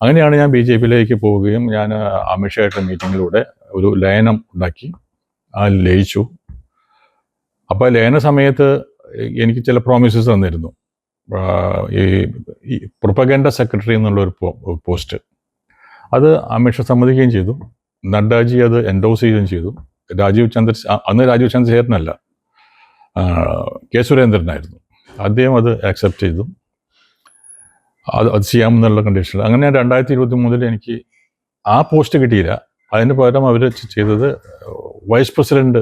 അങ്ങനെയാണ് ഞാൻ BJP-യിലേക്ക് പോവുകയും ഞാൻ അമിത്ഷായുടെ മീറ്റിങ്ങിലൂടെ ഒരു ലയനം ഉണ്ടാക്കി. ആ ലയിച്ചു. അപ്പോൾ ലയന സമയത്ത് എനിക്ക് ചില പ്രോമിസസ് തന്നിരുന്നു. ഈ പ്രൊപ്പഗൻഡ സെക്രട്ടറി എന്നുള്ളൊരു പോസ്റ്റ്, അത് അമിത്ഷാ സമ്മതിക്കുകയും ചെയ്തു. നഡ്ഡാജി അത് എൻഡോസ് ചെയ്യുകയും ചെയ്തു. അന്ന് രാജീവ് ചന്ദ്രശേഖരനല്ല, കെ സുരേന്ദ്രനായിരുന്നു. അദ്ദേഹം അത് ആക്സെപ്റ്റ് ചെയ്തു. അത് ചെയ്യാമെന്നുള്ള കണ്ടീഷനിൽ. അങ്ങനെ 2023 എനിക്ക് ആ പോസ്റ്റ് കിട്ടിയില്ല. അതിന് പകരം അവർ ചെയ്തത് വൈസ് പ്രസിഡന്റ്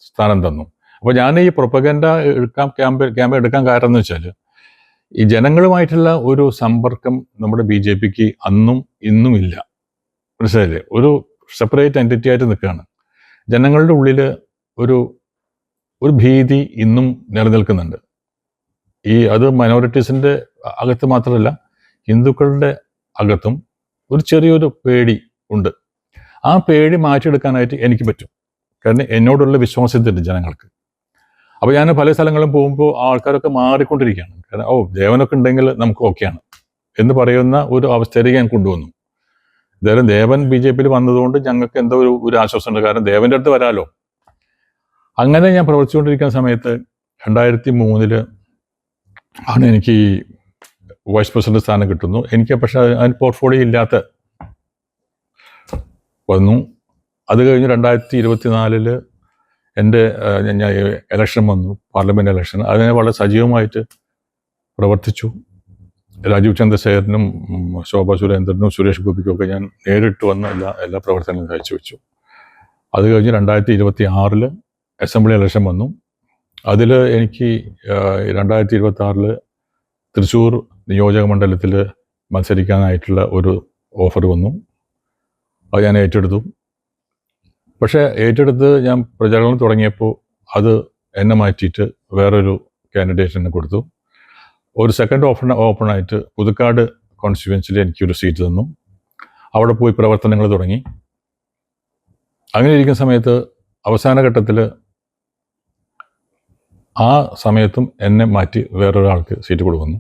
സ്ഥാനം തന്നു. അപ്പോൾ ഞാൻ ഈ പ്രൊപ്പഗൻഡ ക്യാമ്പ് എടുക്കാൻ കാരണം എന്ന് വെച്ചാൽ, ഈ ജനങ്ങളുമായിട്ടുള്ള ഒരു സമ്പർക്കം നമ്മുടെ BJP-ക്ക് അന്നും ഇന്നും ഇല്ല. മനസ്സിലായില്ലേ? ഒരു സെപ്പറേറ്റ് എൻറ്റിറ്റി ആയിട്ട് നിൽക്കുകയാണ്. ജനങ്ങളുടെ ഉള്ളിൽ ഒരു ഭീതി ഇന്നും നിലനിൽക്കുന്നുണ്ട്. അത് മൈനോറിറ്റീസിൻ്റെ അകത്ത് മാത്രമല്ല, ഹിന്ദുക്കളുടെ അകത്തും ഒരു ചെറിയൊരു പേടി ഉണ്ട്. ആ പേടി മാറ്റിയെടുക്കാനായിട്ട് എനിക്ക് പറ്റും. കാരണം എന്നോടുള്ള വിശ്വാസത്തിൻ്റെ ജനങ്ങൾക്ക്. അപ്പോൾ ഞാൻ പല സ്ഥലങ്ങളും പോകുമ്പോൾ ആൾക്കാരൊക്കെ മാറിക്കൊണ്ടിരിക്കുകയാണ്. കാരണം ദേവനൊക്കെ ഉണ്ടെങ്കിൽ നമുക്ക് ഓക്കെയാണ് എന്ന് പറയുന്ന ഒരു അവസ്ഥയിലേക്ക് ഞാൻ കൊണ്ടുവന്നു. എന്തായാലും ദേവൻ BJP-യിൽ വന്നതുകൊണ്ട് ഞങ്ങൾക്ക് എന്തോ ഒരു ആശ്വാസമുണ്ട്. കാരണം ദേവൻ്റെ അടുത്ത് വരാമല്ലോ. അങ്ങനെ ഞാൻ പ്രവർത്തിച്ചുകൊണ്ടിരിക്കുന്ന സമയത്ത് 2003 ആണ് എനിക്ക് ഈ വൈസ് പ്രസിഡന്റ് സ്ഥാനം കിട്ടുന്നു. എനിക്ക് പക്ഷേ അതിന് പോർട്ട്ഫോളിയോ ഇല്ലാത്ത വന്നു. അത് കഴിഞ്ഞ് 2024 എൻ്റെ ഇലക്ഷൻ വന്നു, പാർലമെൻറ്റ് ഇലക്ഷൻ. അതിനെ വളരെ സജീവമായിട്ട് പ്രവർത്തിച്ചു. രാജീവ് ചന്ദ്രശേഖരനും ശോഭാ സുരേന്ദ്രനും സുരേഷ് ഗോപിക്കും ഞാൻ നേരിട്ട് വന്ന എല്ലാ പ്രവർത്തനങ്ങളും കാഴ്ചവെച്ചു. അത് കഴിഞ്ഞ് 2026 അസംബ്ലി ഇലക്ഷൻ വന്നു. അതിൽ എനിക്ക് 2026 തൃശ്ശൂർ നിയോജക മണ്ഡലത്തിൽ മത്സരിക്കാനായിട്ടുള്ള ഒരു ഓഫർ വന്നു. അത് ഞാൻ ഏറ്റെടുത്തു. പക്ഷേ ഏറ്റെടുത്ത് ഞാൻ പ്രചാരണം തുടങ്ങിയപ്പോൾ അത് എന്നെ മാറ്റിയിട്ട് വേറൊരു കാൻഡിഡേറ്റിനെ കൊടുത്തു. ഒരു സെക്കൻഡ് ഓപ്പണായിട്ട് പുതുക്കാട് കോൺസ്റ്റിറ്റ്യുവൻസിൽ എനിക്കൊരു സീറ്റ് തന്നു. അവിടെ പോയി പ്രവർത്തനങ്ങൾ തുടങ്ങി. അങ്ങനെ ഇരിക്കുന്ന സമയത്ത് അവസാന ഘട്ടത്തിൽ ആ സമയത്തും എന്നെ മാറ്റി വേറൊരാൾക്ക് സീറ്റ് കൊടുക്കുന്നു.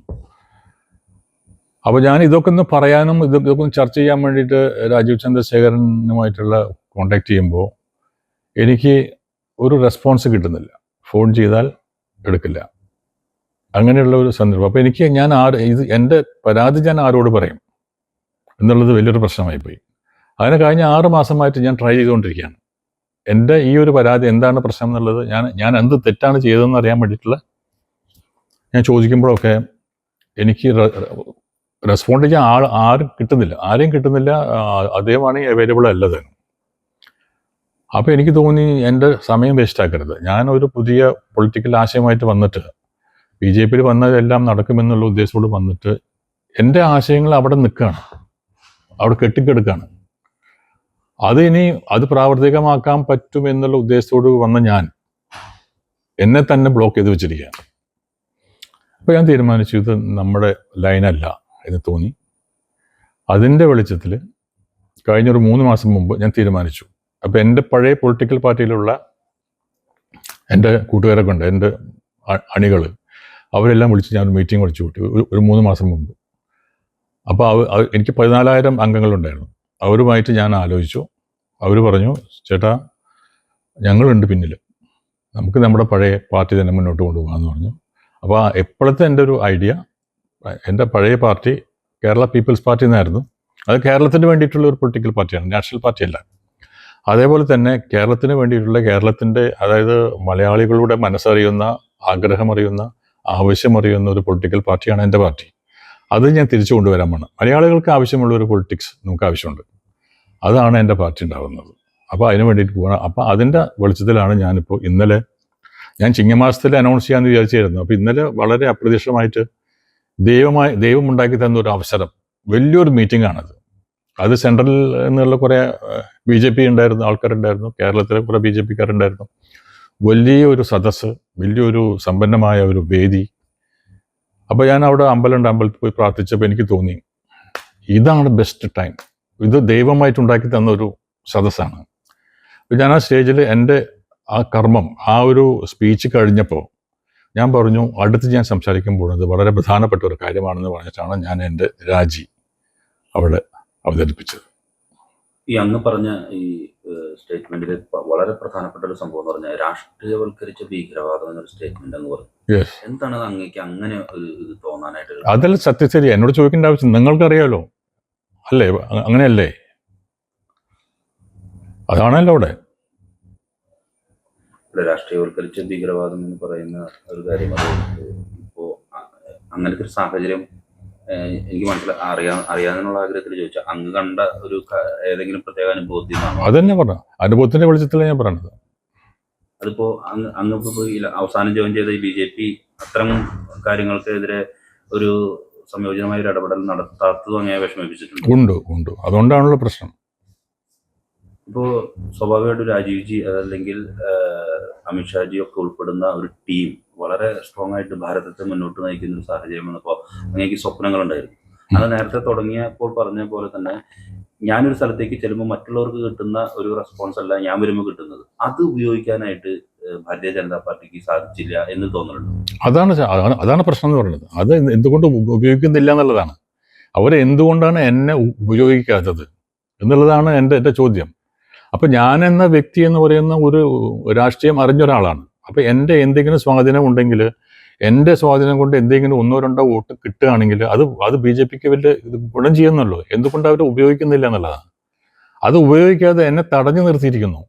അപ്പോൾ ഞാൻ ഇതൊക്കെ ഒന്ന് പറയാനും ഇതൊക്കെ ഒന്ന് ചർച്ച ചെയ്യാൻ വേണ്ടിയിട്ട് രാജീവ് ചന്ദ്രശേഖരനുമായിട്ടുള്ള കോണ്ടാക്ട് ചെയ്യുമ്പോൾ എനിക്ക് ഒരു റെസ്പോൺസ് കിട്ടുന്നില്ല. ഫോൺ ചെയ്താൽ എടുക്കില്ല. അങ്ങനെയുള്ള ഒരു സന്ദർഭം. അപ്പോൾ എനിക്ക് എൻ്റെ പരാതി ഞാൻ ആരോട് പറയും എന്നുള്ളത് വലിയൊരു പ്രശ്നമായിപ്പോയി. അതിന് കഴിഞ്ഞ 6 മാസമായിട്ട് ഞാൻ ട്രൈ ചെയ്തുകൊണ്ടിരിക്കുകയാണ്. എൻ്റെ ഈ ഒരു പരാതി എന്താണ് പ്രശ്നം എന്നുള്ളത്, ഞാൻ എന്ത് തെറ്റാണ് ചെയ്തതെന്ന് അറിയാൻ വേണ്ടിയിട്ടുള്ള ഞാൻ ചോദിക്കുമ്പോഴൊക്കെ എനിക്ക് റെസ്പോണ്ട് ചെയ്യാൻ ആരെയും കിട്ടുന്നില്ല. അദ്ദേഹമാണ് അവൈലബിൾ അല്ലത്. അപ്പോൾ എനിക്ക് തോന്നി എൻ്റെ സമയം വേസ്റ്റ് ആക്കരുത്. ഞാനൊരു പുതിയ പൊളിറ്റിക്കൽ ആശയമായിട്ട് വന്നിട്ട് BJP-യിൽ വന്നതെല്ലാം നടക്കുമെന്നുള്ള ഉദ്ദേശത്തോട് വന്നിട്ട് എൻ്റെ ആശയങ്ങൾ അവിടെ നിൽക്കുകയാണ്, അവിടെ കെട്ടിക്കെടുക്കുകയാണ്. അത് പ്രാവർത്തികമാക്കാൻ പറ്റുമെന്നുള്ള ഉദ്ദേശത്തോട് വന്ന ഞാൻ എന്നെ തന്നെ ബ്ലോക്ക് ചെയ്ത് വെച്ചിരിക്കുകയാണ്. അപ്പോൾ ഞാൻ തീരുമാനിച്ചു ഇത് നമ്മുടെ ലൈനല്ല എന്ന് തോന്നി. അതിൻ്റെ വെളിച്ചത്തിൽ കഴിഞ്ഞൊരു 3 മാസം മുമ്പ് ഞാൻ തീരുമാനിച്ചു. അപ്പോൾ എൻ്റെ പഴയ പൊളിറ്റിക്കൽ പാർട്ടിയിലുള്ള എൻ്റെ കൂട്ടുകാരൊക്കെ ഉണ്ട്, എൻ്റെ അണികൾ, അവരെല്ലാം വിളിച്ച് ഞാൻ മീറ്റിംഗ് വിളിച്ചു കൂട്ടി ഒരു 3 മാസം മുമ്പ്. അപ്പോൾ എനിക്ക് 14,000 അംഗങ്ങളുണ്ടായിരുന്നു. അവരുമായിട്ട് ഞാൻ ആലോചിച്ചു. അവർ പറഞ്ഞു, ചേട്ടാ ഞങ്ങളുണ്ട് പിന്നിൽ, നമുക്ക് നമ്മുടെ പഴയ പാർട്ടി തന്നെ മുന്നോട്ട് കൊണ്ടുപോകാമെന്ന് പറഞ്ഞു. അപ്പോൾ എപ്പോഴത്തെ എൻ്റെ ഒരു ഐഡിയ, എൻ്റെ പഴയ പാർട്ടി കേരള പീപ്പിൾസ് പാർട്ടി എന്നായിരുന്നു. അത് കേരളത്തിന് വേണ്ടിയിട്ടുള്ള ഒരു പൊളിറ്റിക്കൽ പാർട്ടിയാണ്, നാഷണൽ പാർട്ടിയല്ല. അതേപോലെ തന്നെ കേരളത്തിന് വേണ്ടിയിട്ടുള്ള കേരളത്തിൻ്റെ, അതായത് മലയാളികളുടെ മനസ്സറിയുന്ന, ആഗ്രഹമറിയുന്ന, ആവശ്യമറിയുന്ന ഒരു പൊളിറ്റിക്കൽ പാർട്ടിയാണ് എൻ്റെ പാർട്ടി. അത് ഞാൻ തിരിച്ചു കൊണ്ടുവരാൻ വേണം. മലയാളികൾക്ക് ആവശ്യമുള്ള ഒരു പൊളിറ്റിക്സ് നമുക്ക് ആവശ്യമുണ്ട്. അതാണ് എൻ്റെ പാർട്ടി ഉണ്ടാകുന്നത്. അപ്പോൾ അതിന് വേണ്ടിയിട്ട് പോകണം. അപ്പോൾ അതിൻ്റെ വെളിച്ചത്തിലാണ് ഞാനിപ്പോൾ ഇന്നലെ, ഞാൻ ചിങ്ങമാസത്തിൽ അനൗൺസ് ചെയ്യാമെന്ന് വിചാരിച്ചായിരുന്നു. അപ്പോൾ ഇന്നലെ വളരെ അപ്രതീക്ഷിതമായിട്ട് ദൈവം ഉണ്ടാക്കി തന്ന ഒരു അവസരം, വലിയൊരു മീറ്റിംഗ് ആണത്. അത് സെൻട്രലിൽ നിന്നുള്ള കുറേ BJP ഉണ്ടായിരുന്നു, ആൾക്കാരുണ്ടായിരുന്നു, കേരളത്തിലെ കുറേ BJP-ക്കാരുണ്ടായിരുന്നു. വലിയൊരു സദസ്സ്, വലിയൊരു സമ്പന്നമായ ഒരു വേദി. അപ്പോൾ ഞാൻ അവിടെ അമ്പലത്തിൽ പോയി പ്രാർത്ഥിച്ചപ്പോൾ എനിക്ക് തോന്നി ഇതാണ് ബെസ്റ്റ് ടൈം. ഇത് ദൈവമായിട്ടുണ്ടാക്കി തന്ന ഒരു സദസ്സാണ്. ഞാൻ ആ സ്റ്റേജിൽ എൻ്റെ ആ കർമ്മം, ആ ഒരു സ്പീച്ച് കഴിഞ്ഞപ്പോൾ ഞാൻ പറഞ്ഞു, അടുത്ത് ഞാൻ സംസാരിക്കാൻ പോകുന്നത് വളരെ പ്രധാനപ്പെട്ട ഒരു കാര്യമാണെന്ന് പറഞ്ഞിട്ടാണ് ഞാൻ എൻ്റെ രാജി അവിടെ അവതരിപ്പിച്ചത്. ഈ അങ്ങ് പറഞ്ഞ ഈ സ്റ്റേറ്റ്മെന്റിൽ വളരെ പ്രധാനപ്പെട്ട ഒരു സംഭവം എന്ന് പറഞ്ഞാൽ രാഷ്ട്രീയവൽക്കരിച്ച ഭീകരവാദം എന്നൊരു സ്റ്റേറ്റ്മെന്റ് എന്ന് പറഞ്ഞു. യെസ്, എന്താണ് അങ്ങേക്ക് അങ്ങനെ ഇത് തോന്നാനായിട്ട്? അതല്ല സത്യശരി, എന്നോട് ചോദിക്കേണ്ട ആവശ്യം, നിങ്ങൾക്കറിയാലോ അല്ലേ? അങ്ങനെയല്ലേ? അതാണല്ലോ അവിടെ. രാഷ്ട്രീയവൽക്കരിച്ച ഭീകരവാദം എന്ന് പറയുന്ന ഒരു കാര്യം, അത് ഇപ്പോ അങ്ങനത്തെ ഒരു സാഹചര്യം എനിക്ക് അറിയാനുള്ള ആഗ്രഹത്തിൽ ചോദിച്ചാൽ, അങ്ങ് കണ്ട ഒരു ഏതെങ്കിലും പ്രത്യേക അനുഭവത്തിൽ നിന്നാണോ? അതന്നെ പറഞ്ഞ അനുഭവത്തിന്റെ വെളിച്ചത്തിലാണ് ഞാൻ പറഞ്ഞത്. അതിപ്പോ അങ്ങ് അവസാനം ജോയിൻ ചെയ്ത ഈ BJP അത്തരം കാര്യങ്ങൾക്കെതിരെ ഒരു സംയോജിതമായ ഒരു ഇടപെടൽ നടത്താത്തതും അങ്ങനെ വിഷമിപ്പിച്ചിട്ടുണ്ട്. ഉണ്ട്. അതുകൊണ്ടാണല്ലോ പ്രശ്നം. ഇപ്പോ സ്വാഭാവികമായിട്ടും രാജീവ്ജി അല്ലെങ്കിൽ അമിത്ഷാജി ഒക്കെ ഉൾപ്പെടുന്ന ഒരു ടീം വളരെ സ്ട്രോങ് ആയിട്ട് ഭാരതത്തെ മുന്നോട്ട് നയിക്കുന്ന ഒരു സാഹചര്യം വന്നപ്പോൾ അങ്ങേക്ക് സ്വപ്നങ്ങളുണ്ടായിരുന്നു. അത് നേരത്തെ തുടങ്ങിയപ്പോൾ പറഞ്ഞ പോലെ തന്നെ, ഞാനൊരു സ്ഥലത്തേക്ക് ചെല്ലുമ്പോൾ മറ്റുള്ളവർക്ക് കിട്ടുന്ന ഒരു റെസ്പോൺസ് അല്ല ഞാൻ വരുമ്പോൾ കിട്ടുന്നത്. അത് ഉപയോഗിക്കാനായിട്ട് ഭാരതീയ ജനതാ പാർട്ടിക്ക് സാധിച്ചില്ല എന്ന് തോന്നുന്നുണ്ട്. അതാണ് പ്രശ്നം എന്ന് പറയുന്നത്. അത് എന്തുകൊണ്ട് ഉപയോഗിക്കുന്നില്ല എന്നുള്ളതാണ്. അവരെന്തുകൊണ്ടാണ് എന്നെ ഉപയോഗിക്കാത്തത് എന്നുള്ളതാണ് എൻ്റെ ചോദ്യം. അപ്പം ഞാൻ എന്ന വ്യക്തി എന്ന് പറയുന്ന ഒരു രാഷ്ട്രീയം അറിഞ്ഞ ഒരാളാണ്. അപ്പം എൻ്റെ എന്തെങ്കിലും സ്വാധീനം ഉണ്ടെങ്കിൽ, എൻ്റെ സ്വാധീനം കൊണ്ട് എന്തെങ്കിലും 1-2 വോട്ട് കിട്ടുകയാണെങ്കിൽ അത് BJPക്ക് വലിയ ഗുണം ചെയ്യുന്നല്ലോ. എന്തുകൊണ്ട് അവർ ഉപയോഗിക്കുന്നില്ല എന്നുള്ളതാണ്. അത് ഉപയോഗിക്കാതെ എന്നെ തടഞ്ഞു നിർത്തിയിരിക്കുന്നു.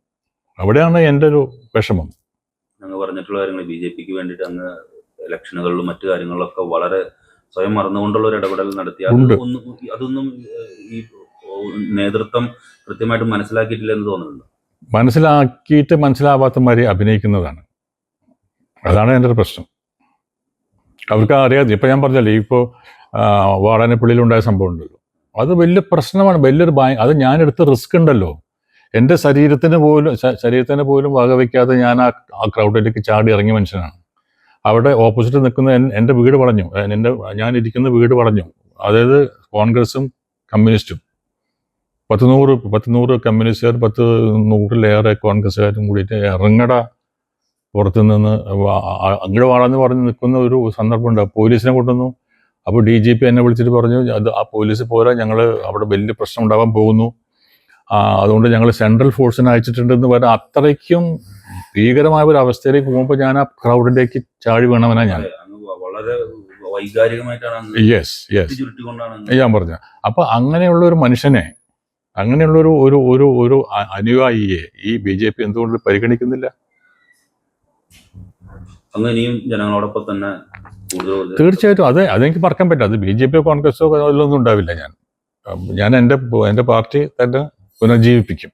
അവിടെയാണ് എൻ്റെ ഒരു വിഷമം. അങ്ങ് പറഞ്ഞിട്ടുള്ള കാര്യങ്ങൾ BJPക്ക് വേണ്ടിയിട്ട് അങ്ങ് ഇലക്ഷനുകളിലും മറ്റു കാര്യങ്ങളിലൊക്കെ വളരെ സ്വയം മറന്നുകൊണ്ടുള്ള ഒരു ഇടപെടൽ നടത്തി. അതൊന്നും ഈ നേതൃത്വം കൃത്യമായിട്ട് മനസ്സിലാക്കിയിട്ടില്ല എന്ന് തോന്നുന്നുണ്ട്. മനസ്സിലാവാത്ത മാതിരി അഭിനയിക്കുന്നതാണ്. അതാണ് എൻ്റെ ഒരു പ്രശ്നം. അവർക്ക് അറിയാതെ. ഇപ്പം ഞാൻ പറഞ്ഞല്ലേ, ഇപ്പോൾ വാടാനപ്പള്ളിയിലുണ്ടായ സംഭവം ഉണ്ടല്ലോ, അത് വലിയ പ്രശ്നമാണ്. അത് ഞാനെടുത്ത റിസ്ക് ഉണ്ടല്ലോ. എൻ്റെ ശരീരത്തിന് പോലും വകവയ്ക്കാതെ ഞാൻ ആ ക്രൗഡിലേക്ക് ചാടി ഇറങ്ങിയ മനുഷ്യനാണ്. അവിടെ ഓപ്പോസിറ്റ് നിൽക്കുന്ന എൻ്റെ വീട് വളഞ്ഞു, ഞാൻ ഇരിക്കുന്ന വീട് വളഞ്ഞു. അതായത് കോൺഗ്രസും കമ്മ്യൂണിസ്റ്റും 100 കമ്മ്യൂണിസ്റ്റുകാർ 100-ലേറെ കോൺഗ്രസ്സുകാരും കൂടിയിട്ട് ഇറങ്ങട പുറത്തു നിന്ന് അങ്ങോട്ട് വാടാന്ന് പറഞ്ഞ് നിൽക്കുന്ന ഒരു സന്ദർഭമുണ്ട്. പോലീസിനെ കൊണ്ടുവന്നു. അപ്പോൾ DGP എന്നെ വിളിച്ചിട്ട് പറഞ്ഞു, ആ പോലീസ് പോരാ, ഞങ്ങൾ അവിടെ വലിയ പ്രശ്നം ഉണ്ടാവാൻ പോകുന്നു, അതുകൊണ്ട് ഞങ്ങൾ സെൻട്രൽ ഫോഴ്സിനെ അയച്ചിട്ടുണ്ടെന്ന് പറഞ്ഞാൽ അത്രയ്ക്കും ഭീകരമായ ഒരു അവസ്ഥയിലേക്ക് പോകുമ്പോൾ ഞാൻ ആ ക്രൗഡിലേക്ക് ചാടി വീണവനാ ഞാൻ. വളരെ വൈകാരികമായിട്ടാണ് യെസ് ഞാൻ പറഞ്ഞ. അപ്പൊ അങ്ങനെയുള്ള ഒരു മനുഷ്യനെ, അങ്ങനെയുള്ള ഒരു അനുയായിയെ ഈ BJP എന്തുകൊണ്ട് പരിഗണിക്കുന്നില്ല? അങ്ങനെയും ജനങ്ങളോടൊപ്പം തന്നെ തീർച്ചയായിട്ടും അതെനിക്ക് പറക്കാൻ പറ്റില്ല. അത് BJP കോൺഗ്രസോ അതിലൊന്നും ഉണ്ടാവില്ല. ഞാൻ എൻ്റെ പാർട്ടി തന്നെ പുനർജീവിപ്പിക്കും.